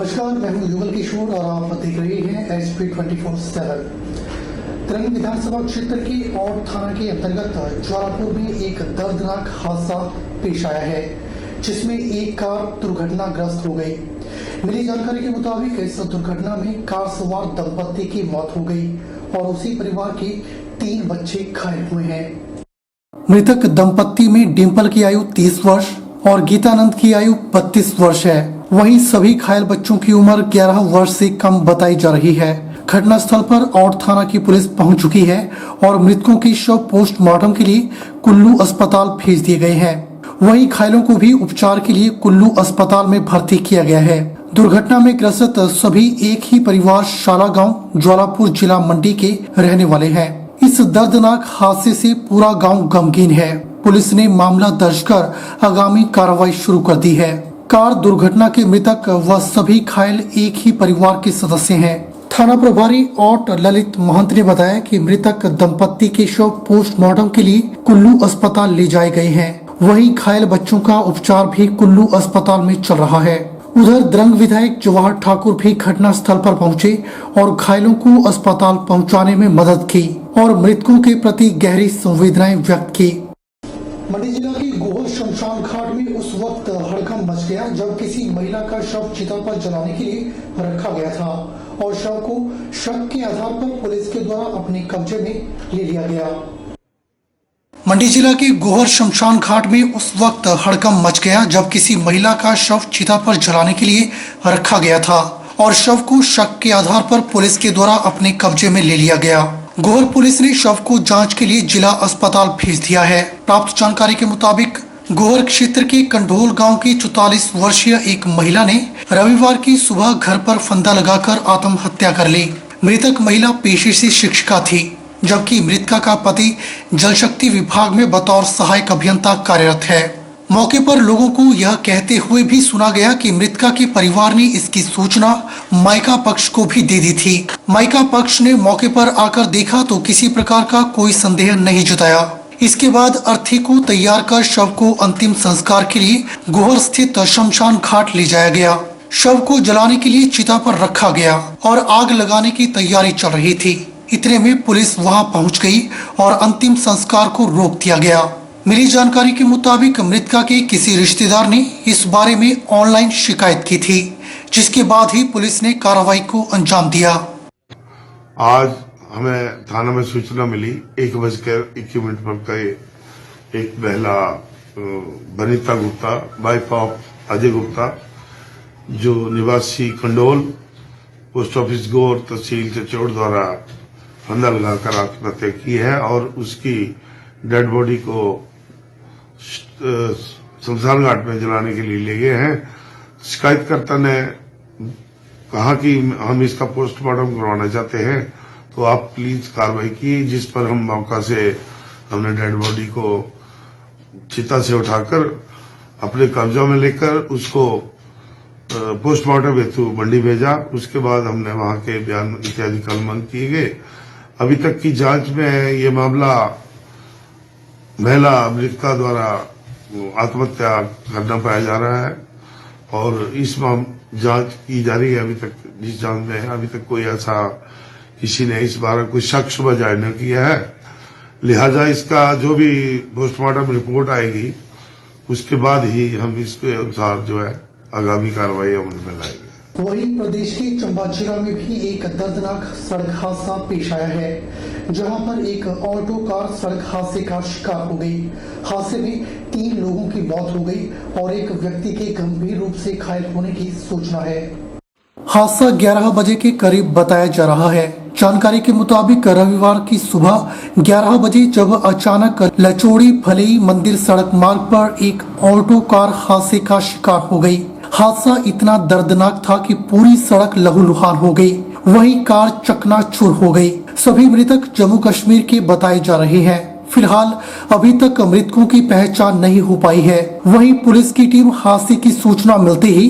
नमस्कार, मैं हूं युगल किशोर और आप देख रहे हैं एसपी 24/7। तरंग विधानसभा क्षेत्र के और थाना के अंतर्गत ज्वालापुर में एक दर्दनाक हादसा पेश आया है, जिसमें एक कार दुर्घटनाग्रस्त हो गई। मिली जानकारी के मुताबिक इस दुर्घटना में कार सवार दंपत्ति की मौत हो गई और उसी परिवार के 3 बच्चे घायल हुए हैं। मृतक दंपत्ति में डिम्पल की आयु 30 वर्ष और गीतानंद की आयु 32 वर्ष है। वहीं सभी घायल बच्चों की उम्र 11 वर्ष से कम बताई जा रही है। घटनास्थल पर और थाना की पुलिस पहुंच चुकी है और मृतकों की शव पोस्टमार्टम के लिए कुल्लू अस्पताल भेज दिए गए हैं। वहीं घायलों को भी उपचार के लिए कुल्लू अस्पताल में भर्ती किया गया है। दुर्घटना में ग्रसित सभी एक ही परिवार शाला गाँव ज्वालापुर जिला मंडी के रहने वाले हैं। इस दर्दनाक हादसे से पूरा गाँव गमगीन है। पुलिस ने मामला दर्ज कर आगामी कार्रवाई शुरू कर दी है। कार दुर्घटना के मृतक व सभी घायल एक ही परिवार के सदस्य हैं। थाना प्रभारी ओट ललित महंत ने बताया कि मृतक दंपत्ति के शव पोस्टमार्टम के लिए कुल्लू अस्पताल ले जाए गए हैं। वहीं घायल बच्चों का उपचार भी कुल्लू अस्पताल में चल रहा है। उधर द्रंग विधायक जवाहर ठाकुर भी घटना स्थल पर पहुंचे और घायलों को अस्पताल पहुंचाने में मदद की और मृतकों के प्रति गहरी संवेदनाएं व्यक्त की। मंडी जिला के गोहर शमशान घाट में उस वक्त हड़कंप मच गया जब किसी महिला का शव चिता पर जलाने के लिए रखा गया था और शव को शक के आधार पर पुलिस के द्वारा अपने कब्जे में ले लिया गया। मंडी जिला के गोहर शमशान घाट में उस वक्त हड़कंप मच गया जब किसी महिला का शव चिता पर जलाने के लिए रखा गया था और शव को शक के आधार पर पुलिस के द्वारा अपने कब्जे में ले लिया गया। गोहर पुलिस ने शव को जांच के लिए जिला अस्पताल भेज दिया है। प्राप्त जानकारी के मुताबिक गोहर क्षेत्र के कंढोल गांव की 44 वर्षीय एक महिला ने रविवार की सुबह घर पर फंदा लगाकर आत्महत्या कर ली। मृतक महिला पेशे से शिक्षिका थी, जबकि मृतका का पति जल शक्ति विभाग में बतौर सहायक अभियंता कार्यरत है। मौके पर लोगों को यह कहते हुए भी सुना गया कि मृतका के परिवार ने इसकी सूचना मायका पक्ष को भी दे दी थी। मायका पक्ष ने मौके पर आकर देखा तो किसी प्रकार का कोई संदेह नहीं जताया। इसके बाद अर्थी को तैयार कर शव को अंतिम संस्कार के लिए गोहर स्थित शमशान घाट ले जाया गया। शव को जलाने के लिए चिता पर रखा गया और आग लगाने की तैयारी चल रही थी। इतने में पुलिस वहां पहुंच गई और अंतिम संस्कार को रोक दिया गया। मिली जानकारी के मुताबिक मृतका के किसी रिश्तेदार ने इस बारे में ऑनलाइन शिकायत की थी, जिसके बाद ही पुलिस ने कार्रवाई को अंजाम दिया। आज हमें थाना में सूचना मिली 1:21 पर एक महिला बनीता गुप्ता वाइफ ऑफ अजय गुप्ता, जो निवासी कंडोल पोस्ट ऑफिस गोर तहसील चचोड़ द्वारा फंदा लगाकर आत्महत्या की है और उसकी डेड बॉडी को शमशान घाट में जलाने के लिए ले गए हैं। शिकायतकर्ता ने कहा कि हम इसका पोस्टमार्टम करवाना चाहते हैं, तो आप प्लीज कार्रवाई की, जिस पर हम मौका से हमने डेड बॉडी को चिता से उठाकर अपने कब्जा में लेकर उसको पोस्टमार्टम हेतु मंडी भेजा। उसके बाद हमने वहां के बयान इत्यादि कलमबंद किए गए। अभी तक की जांच में ये मामला महिला मृतका द्वारा आत्महत्या करना पाया जा रहा है और इस जांच की जा रही है। अभी तक जिस जांच में अभी तक कोई ऐसा किसी ने इस बारे कोई शक शुबह जाहिर न किया है, लिहाजा इसका जो भी पोस्टमार्टम रिपोर्ट आएगी उसके बाद ही हम इसके अनुसार जो है आगामी कार्रवाई अमल में लाएंगे। वहीं प्रदेश के चंबा जिला में भी एक दर्दनाक सड़क हादसा पेश आया है, जहां पर एक ऑल्टो कार सड़क हादसे का शिकार हो गई। हादसे में 3 लोगों की मौत हो गई और एक व्यक्ति के गंभीर रूप से घायल होने की सूचना है। हादसा 11 बजे के करीब बताया जा रहा है। जानकारी के मुताबिक रविवार की सुबह 11 बजे जब अचानक लचोड़ी भलेई मंदिर सड़क मार्ग पर एक ऑल्टो कार हादसे का शिकार हो गई। हादसा इतना दर्दनाक था कि पूरी सड़क लहूलुहान हो गई। वहीं कार चकनाचूर हो गई। सभी मृतक जम्मू कश्मीर के बताए जा रहे हैं। फिलहाल अभी तक मृतकों की पहचान नहीं हो पाई है। वहीं पुलिस की टीम हादसे की सूचना मिलते ही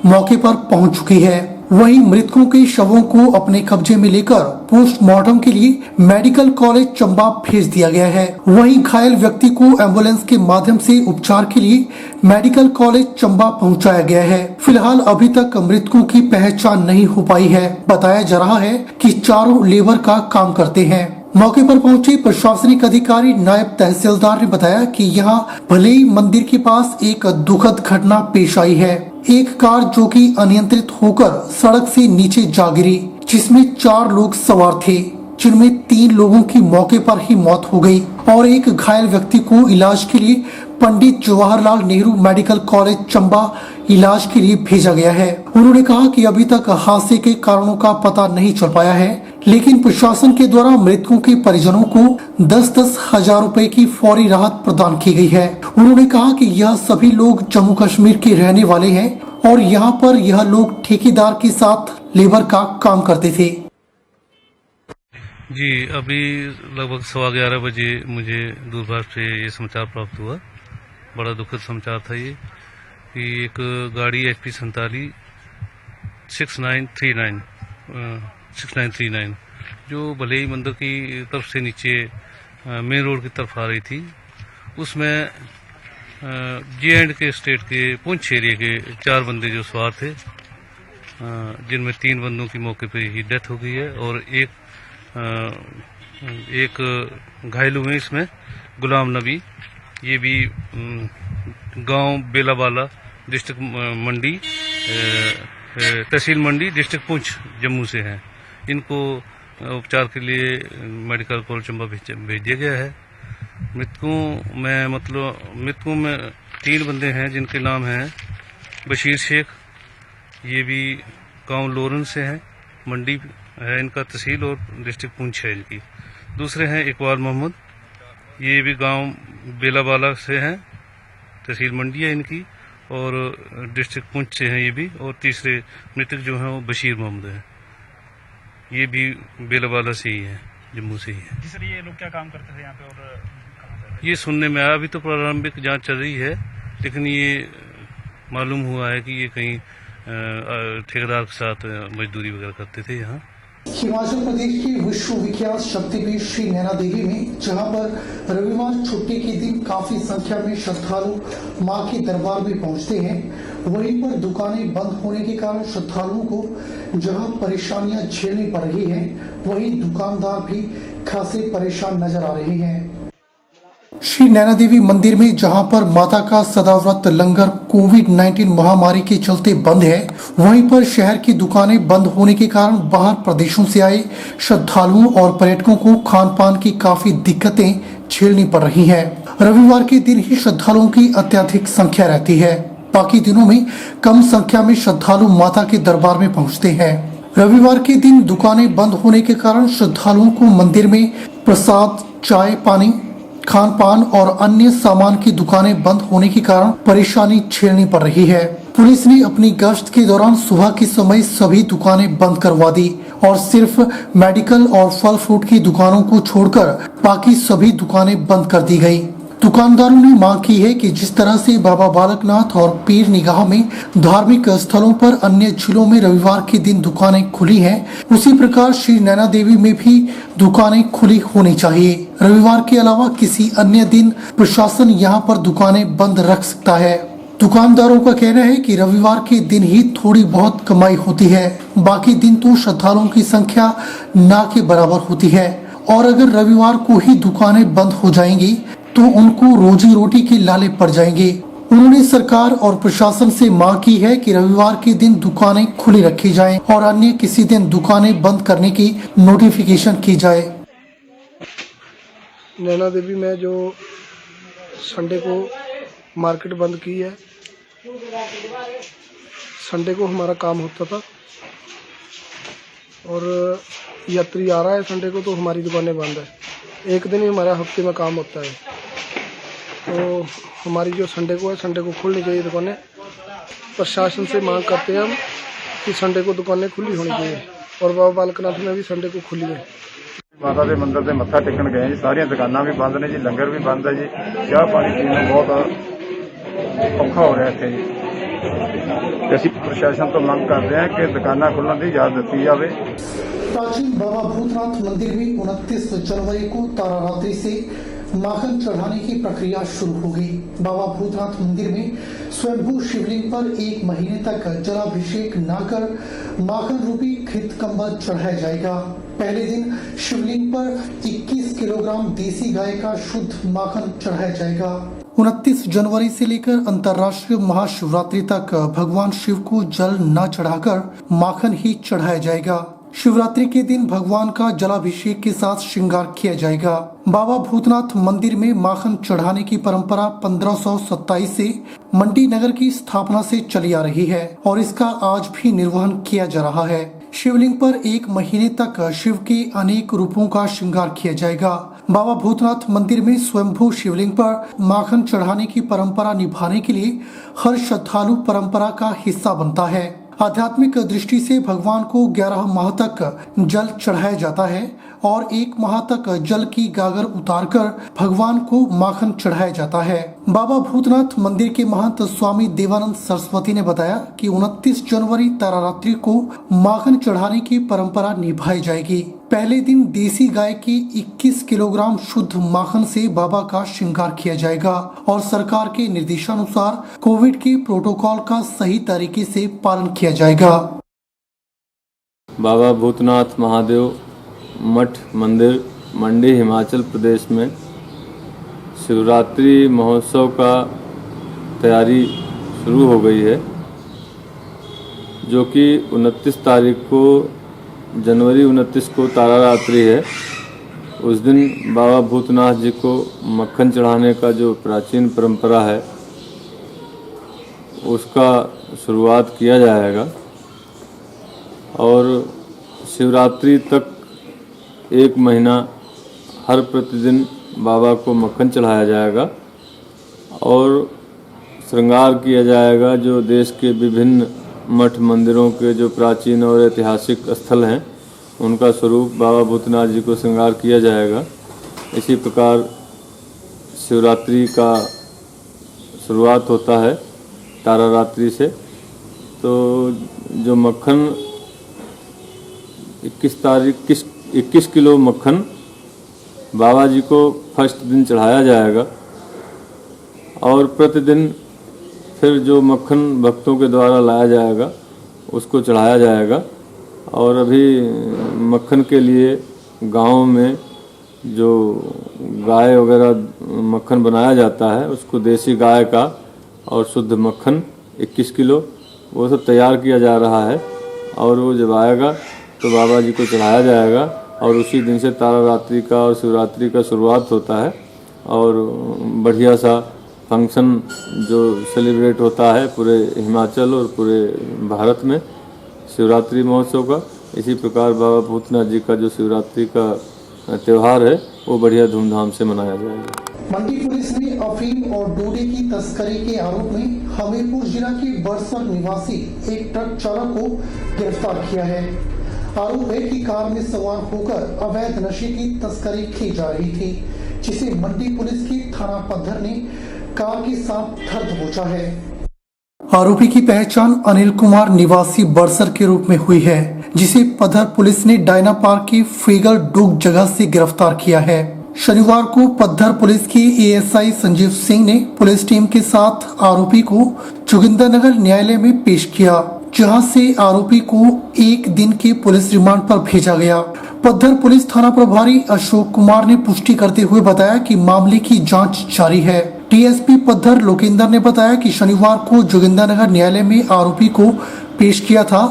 मौके पर पहुंच चुकी है। वहीं मृतकों के शवों को अपने कब्जे में लेकर पोस्टमार्टम के लिए मेडिकल कॉलेज चंबा भेज दिया गया है। वहीं घायल व्यक्ति को एम्बुलेंस के माध्यम से उपचार के लिए मेडिकल कॉलेज चंबा पहुंचाया गया है। फिलहाल अभी तक मृतकों की पहचान नहीं हो पाई है। बताया जा रहा है कि चारों लेबर का काम करते हैं। मौके पर पहुंचे प्रशासनिक अधिकारी नायब तहसीलदार ने बताया कि यहां भले ही मंदिर के पास एक दुखद घटना पेश आई है। एक कार जो कि अनियंत्रित होकर सड़क से नीचे जा गिरी, जिसमें 4 लोग सवार थे, जिनमें 3 लोगों की मौके पर ही मौत हो गई और एक घायल व्यक्ति को इलाज के लिए पंडित जवाहरलाल नेहरू मेडिकल कॉलेज चंबा इलाज के लिए भेजा गया है। उन्होंने कहा कि अभी तक हादसे के कारणों का पता नहीं चल पाया है, लेकिन प्रशासन के द्वारा मृतकों के परिजनों को 10-10 हजार रुपए की फौरी राहत प्रदान की गई है। उन्होंने कहा कि यह सभी लोग जम्मू कश्मीर के रहने वाले हैं और यहाँ पर यह लोग ठेकेदार के साथ लेबर का काम करते थे। जी, अभी लगभग 11:15 बजे मुझे दूरभाष से ये समाचार प्राप्त हुआ। बड़ा दुखद समाचार था ये कि एक गाड़ी HP 47 6939 जो भले ही मंदिर की तरफ से नीचे मेन रोड की तरफ आ रही थी, उसमें J&K स्टेट के पुंछ एरिया के 4 बंदे जो सवार थे, जिनमें 3 बंदों की मौके पर ही डेथ हो गई है और एक घायल हुए इसमें गुलाम नबी, ये भी गांव बेलाबाला डिस्ट्रिक्ट मंडी तहसील मंडी डिस्ट्रिक्ट पुंछ जम्मू से हैं। इनको उपचार के लिए मेडिकल कॉलेज चंबा भेज दिया गया है। मृतकों में 3 बंदे हैं जिनके नाम हैं बशीर शेख, ये भी गांव लोरन से हैं, मंडी है इनका तहसील और डिस्ट्रिक्ट पुंछ है इनकी। दूसरे हैं इकबाल मोहम्मद, ये भी गांव बेलाबाला से हैं, तहसील मंडी है इनकी और डिस्ट्रिक्ट पुंछ से हैं ये भी। और तीसरे मृतक जो हैं वो बशीर मोहम्मद है, ये भी बेलाबाला से ही है, जम्मू से ही है। सर, ये लोग क्या काम करते थे यहाँ पे और कहाँ से? ये सुनने में आया, अभी तो प्रारंभिक जांच चल रही है, लेकिन ये मालूम हुआ है कि ये कहीं ठेकेदार के साथ मजदूरी वगैरह करते थे यहाँ। हिमाचल प्रदेश के विश्वविख्यात शक्तिपीठ श्री नैना देवी में जहां पर रविवार छुट्टी के दिन काफी संख्या में श्रद्धालु मां के दरबार में पहुंचते हैं, वहीं पर दुकानें बंद होने के कारण श्रद्धालुओं को जहां परेशानियां झेलनी पड़ रही हैं, वहीं दुकानदार भी खासे परेशान नजर आ रहे हैं। श्री नैना देवी मंदिर में जहां पर माता का सदाव्रत लंगर कोविड-19 महामारी के चलते बंद है, वहीं पर शहर की दुकानें बंद होने के कारण बाहर प्रदेशों से आए श्रद्धालुओं और पर्यटकों को खान पान की काफी दिक्कतें झेलनी पड़ रही हैं। रविवार के दिन ही श्रद्धालुओं की अत्यधिक संख्या रहती है, बाकी दिनों में कम संख्या में श्रद्धालु माता के दरबार में पहुँचते हैं। रविवार के दिन दुकानें बंद होने के कारण श्रद्धालुओं को मंदिर में प्रसाद, चाय पानी, खान पान और अन्य सामान की दुकानें बंद होने के कारण परेशानी झेलनी पड़ रही है। पुलिस ने अपनी गश्त के दौरान सुबह के समय सभी दुकानें बंद करवा दी और सिर्फ मेडिकल और फल फ्रूट की दुकानों को छोड़कर बाकी सभी दुकानें बंद कर दी गयी। दुकानदारों ने मांग की है कि जिस तरह से बाबा बालकनाथ और पीर निगाह में धार्मिक स्थलों पर अन्य जिलों में रविवार के दिन दुकानें खुली हैं, उसी प्रकार श्री नैना देवी में भी दुकानें खुली होनी चाहिए। रविवार के अलावा किसी अन्य दिन प्रशासन यहां पर दुकानें बंद रख सकता है। दुकानदारों का कहना है कि रविवार के दिन ही थोड़ी बहुत कमाई होती है, बाकी दिन तो श्रद्धालुओं की संख्या ना के बराबर होती है और अगर रविवार को ही दुकानें बंद हो जाएंगी तो उनको रोजी रोटी के लाले पड़ जाएंगे। उन्होंने सरकार और प्रशासन से मांग की है कि रविवार के दिन दुकानें खुली रखी जाएं और अन्य किसी दिन दुकानें बंद करने की नोटिफिकेशन की जाए। नैना देवी में जो संडे को मार्केट बंद की है, संडे को हमारा काम होता था और यात्री आ रहा है संडे को, तो हमारी दुकानें बंद है। एक दिन ही हमारा हफ्ते में काम होता है, तो हमारी जो संडे को है, संडे को खुलनी चाहिए दुकानें। प्रशासन से मांग करते हैं हम कि संडे को दुकानें खुली होनी चाहिए और बाबा बालकनाथ में भी संडे को खुली है। माता के मंदिर से मत्था टेकन गए जी, सारिया दुकाना भी बंद ने जी, लंगर भी बंद है जी, चाह पानी पीने बहुत औखा हो रहा है इत्थे जी। ਤੇ ਅਸੀਂ ਪ੍ਰਸ਼ਾਸਨ ਤੋਂ ਮੰਗ ਕਰਦੇ ਹਾਂ ਕਿ ਦੁਕਾਨਾਂ ਖੁੱਲ੍ਹਣ ਦੀ ਇਜਾਜ਼ਤ ਦਿੱਤੀ ਜਾਵੇ। प्राचीन बाबा भूतनाथ मंदिर में 29 जनवरी को तारारात्रि से माखन चढ़ाने की प्रक्रिया शुरू होगी। बाबा भूतनाथ मंदिर में स्वयंभू शिवलिंग पर 1 महीने तक जलाभिषेक न कर माखन रूपी घृत कंबल चढ़ाया जाएगा। पहले दिन शिवलिंग पर 21 किलोग्राम देसी गाय का शुद्ध माखन चढ़ाया जाएगा। 29 जनवरी से लेकर अंतर्राष्ट्रीय महाशिवरात्रि तक भगवान शिव को जल न चढ़ाकर माखन ही चढ़ाया जाएगा। शिवरात्रि के दिन भगवान का जलाभिषेक के साथ श्रृंगार किया जाएगा। बाबा भूतनाथ मंदिर में माखन चढ़ाने की परंपरा 1527 से मंडी नगर की स्थापना से चली आ रही है और इसका आज भी निर्वहन किया जा रहा है। शिवलिंग पर 1 महीने तक शिव के अनेक रूपों का श्रृंगार किया जाएगा। बाबा भूतनाथ मंदिर में स्वयंभू शिवलिंग पर माखन चढ़ाने की परंपरा निभाने के लिए हर श्रद्धालु परंपरा का हिस्सा बनता है। आध्यात्मिक दृष्टि से भगवान को 11 माह तक जल चढ़ाया जाता है और 1 माह तक जल की गागर उतारकर भगवान को माखन चढ़ाया जाता है। बाबा भूतनाथ मंदिर के महंत स्वामी देवानंद सरस्वती ने बताया कि 29 जनवरी तारारात्रि को माखन चढ़ाने की परंपरा निभाई जाएगी। पहले दिन देसी गाय की 21 किलोग्राम शुद्ध माखन से बाबा का श्रृंगार किया जाएगा और सरकार के निर्देशानुसार कोविड के प्रोटोकॉल का सही तरीके से पालन किया जाएगा। बाबा भूतनाथ महादेव मठ मंदिर मंडी हिमाचल प्रदेश में शिवरात्रि महोत्सव का तैयारी शुरू हो गई है, जो कि 29 तारीख को जनवरी 29 को तारारात्रि है। उस दिन बाबा भूतनाथ जी को मक्खन चढ़ाने का जो प्राचीन परंपरा है उसका शुरुआत किया जाएगा और शिवरात्रि तक 1 महीना हर प्रतिदिन बाबा को मक्खन चढ़ाया जाएगा और श्रृंगार किया जाएगा। जो देश के विभिन्न मठ मंदिरों के जो प्राचीन और ऐतिहासिक स्थल हैं उनका स्वरूप बाबा भूतनाथ जी को श्रृंगार किया जाएगा। इसी प्रकार शिवरात्रि का शुरुआत होता है तारारात्रि से। तो जो मक्खन 21 किलो मक्खन बाबा जी को फर्स्ट दिन चढ़ाया जाएगा और प्रतिदिन फिर जो मक्खन भक्तों के द्वारा लाया जाएगा उसको चढ़ाया जाएगा। और अभी मक्खन के लिए गांव में जो गाय वगैरह मक्खन बनाया जाता है उसको देसी गाय का और शुद्ध मक्खन 21 किलो वो सब तैयार किया जा रहा है और वो जब आएगा तो बाबा जी को चढ़ाया जाएगा और उसी दिन से तारारात्रि का और शिवरात्रि का शुरुआत होता है और बढ़िया सा फंक्शन जो सेलिब्रेट होता है पूरे हिमाचल और पूरे भारत में शिवरात्रि महोत्सव का। इसी प्रकार बाबा भूतनाथ जी का जो शिवरात्रि का त्यौहार है वो बढ़िया धूमधाम से मनाया जाएगा। मंडी पुलिस ने अफीम और डोडे की तस्करी के आरोप में हमीरपुर जिला के बरसर निवासी एक ट्रक चालक को गिरफ्तार किया है। आरोप है कि कार में सवार होकर अवैध नशे की तस्करी की जा रही थी, जिसे मंडी पुलिस की थाना पद्धर ने कार के साथ धर दबोचा है। आरोपी की पहचान अनिल कुमार निवासी बरसर के रूप में हुई है, जिसे पद्धर पुलिस ने डायना पार्क की फेगल डोग जगह से गिरफ्तार किया है। शनिवार को पद्धर पुलिस के एएसआई संजीव सिंह ने पुलिस टीम के साथ आरोपी को जोगिंदरनगर न्यायालय में पेश किया, जहां से आरोपी को 1 दिन के पुलिस रिमांड पर भेजा गया। पद्धर पुलिस थाना प्रभारी अशोक कुमार ने पुष्टि करते हुए बताया कि मामले की जांच जारी है। डीएसपी पद्धर लोकेंद्र ने बताया कि शनिवार को जोगिंदरनगर न्यायालय में आरोपी को पेश किया था।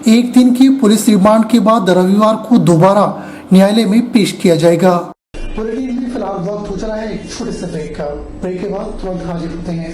1 दिन की पुलिस रिमांड के बाद रविवार को दोबारा न्यायालय में पेश किया जाएगा। बुलेटिन में फिलहाल वक्त हो चला है एक छोटे से ब्रेक का। ब्रेक के बाद तुरंत हाजिर होते हैं।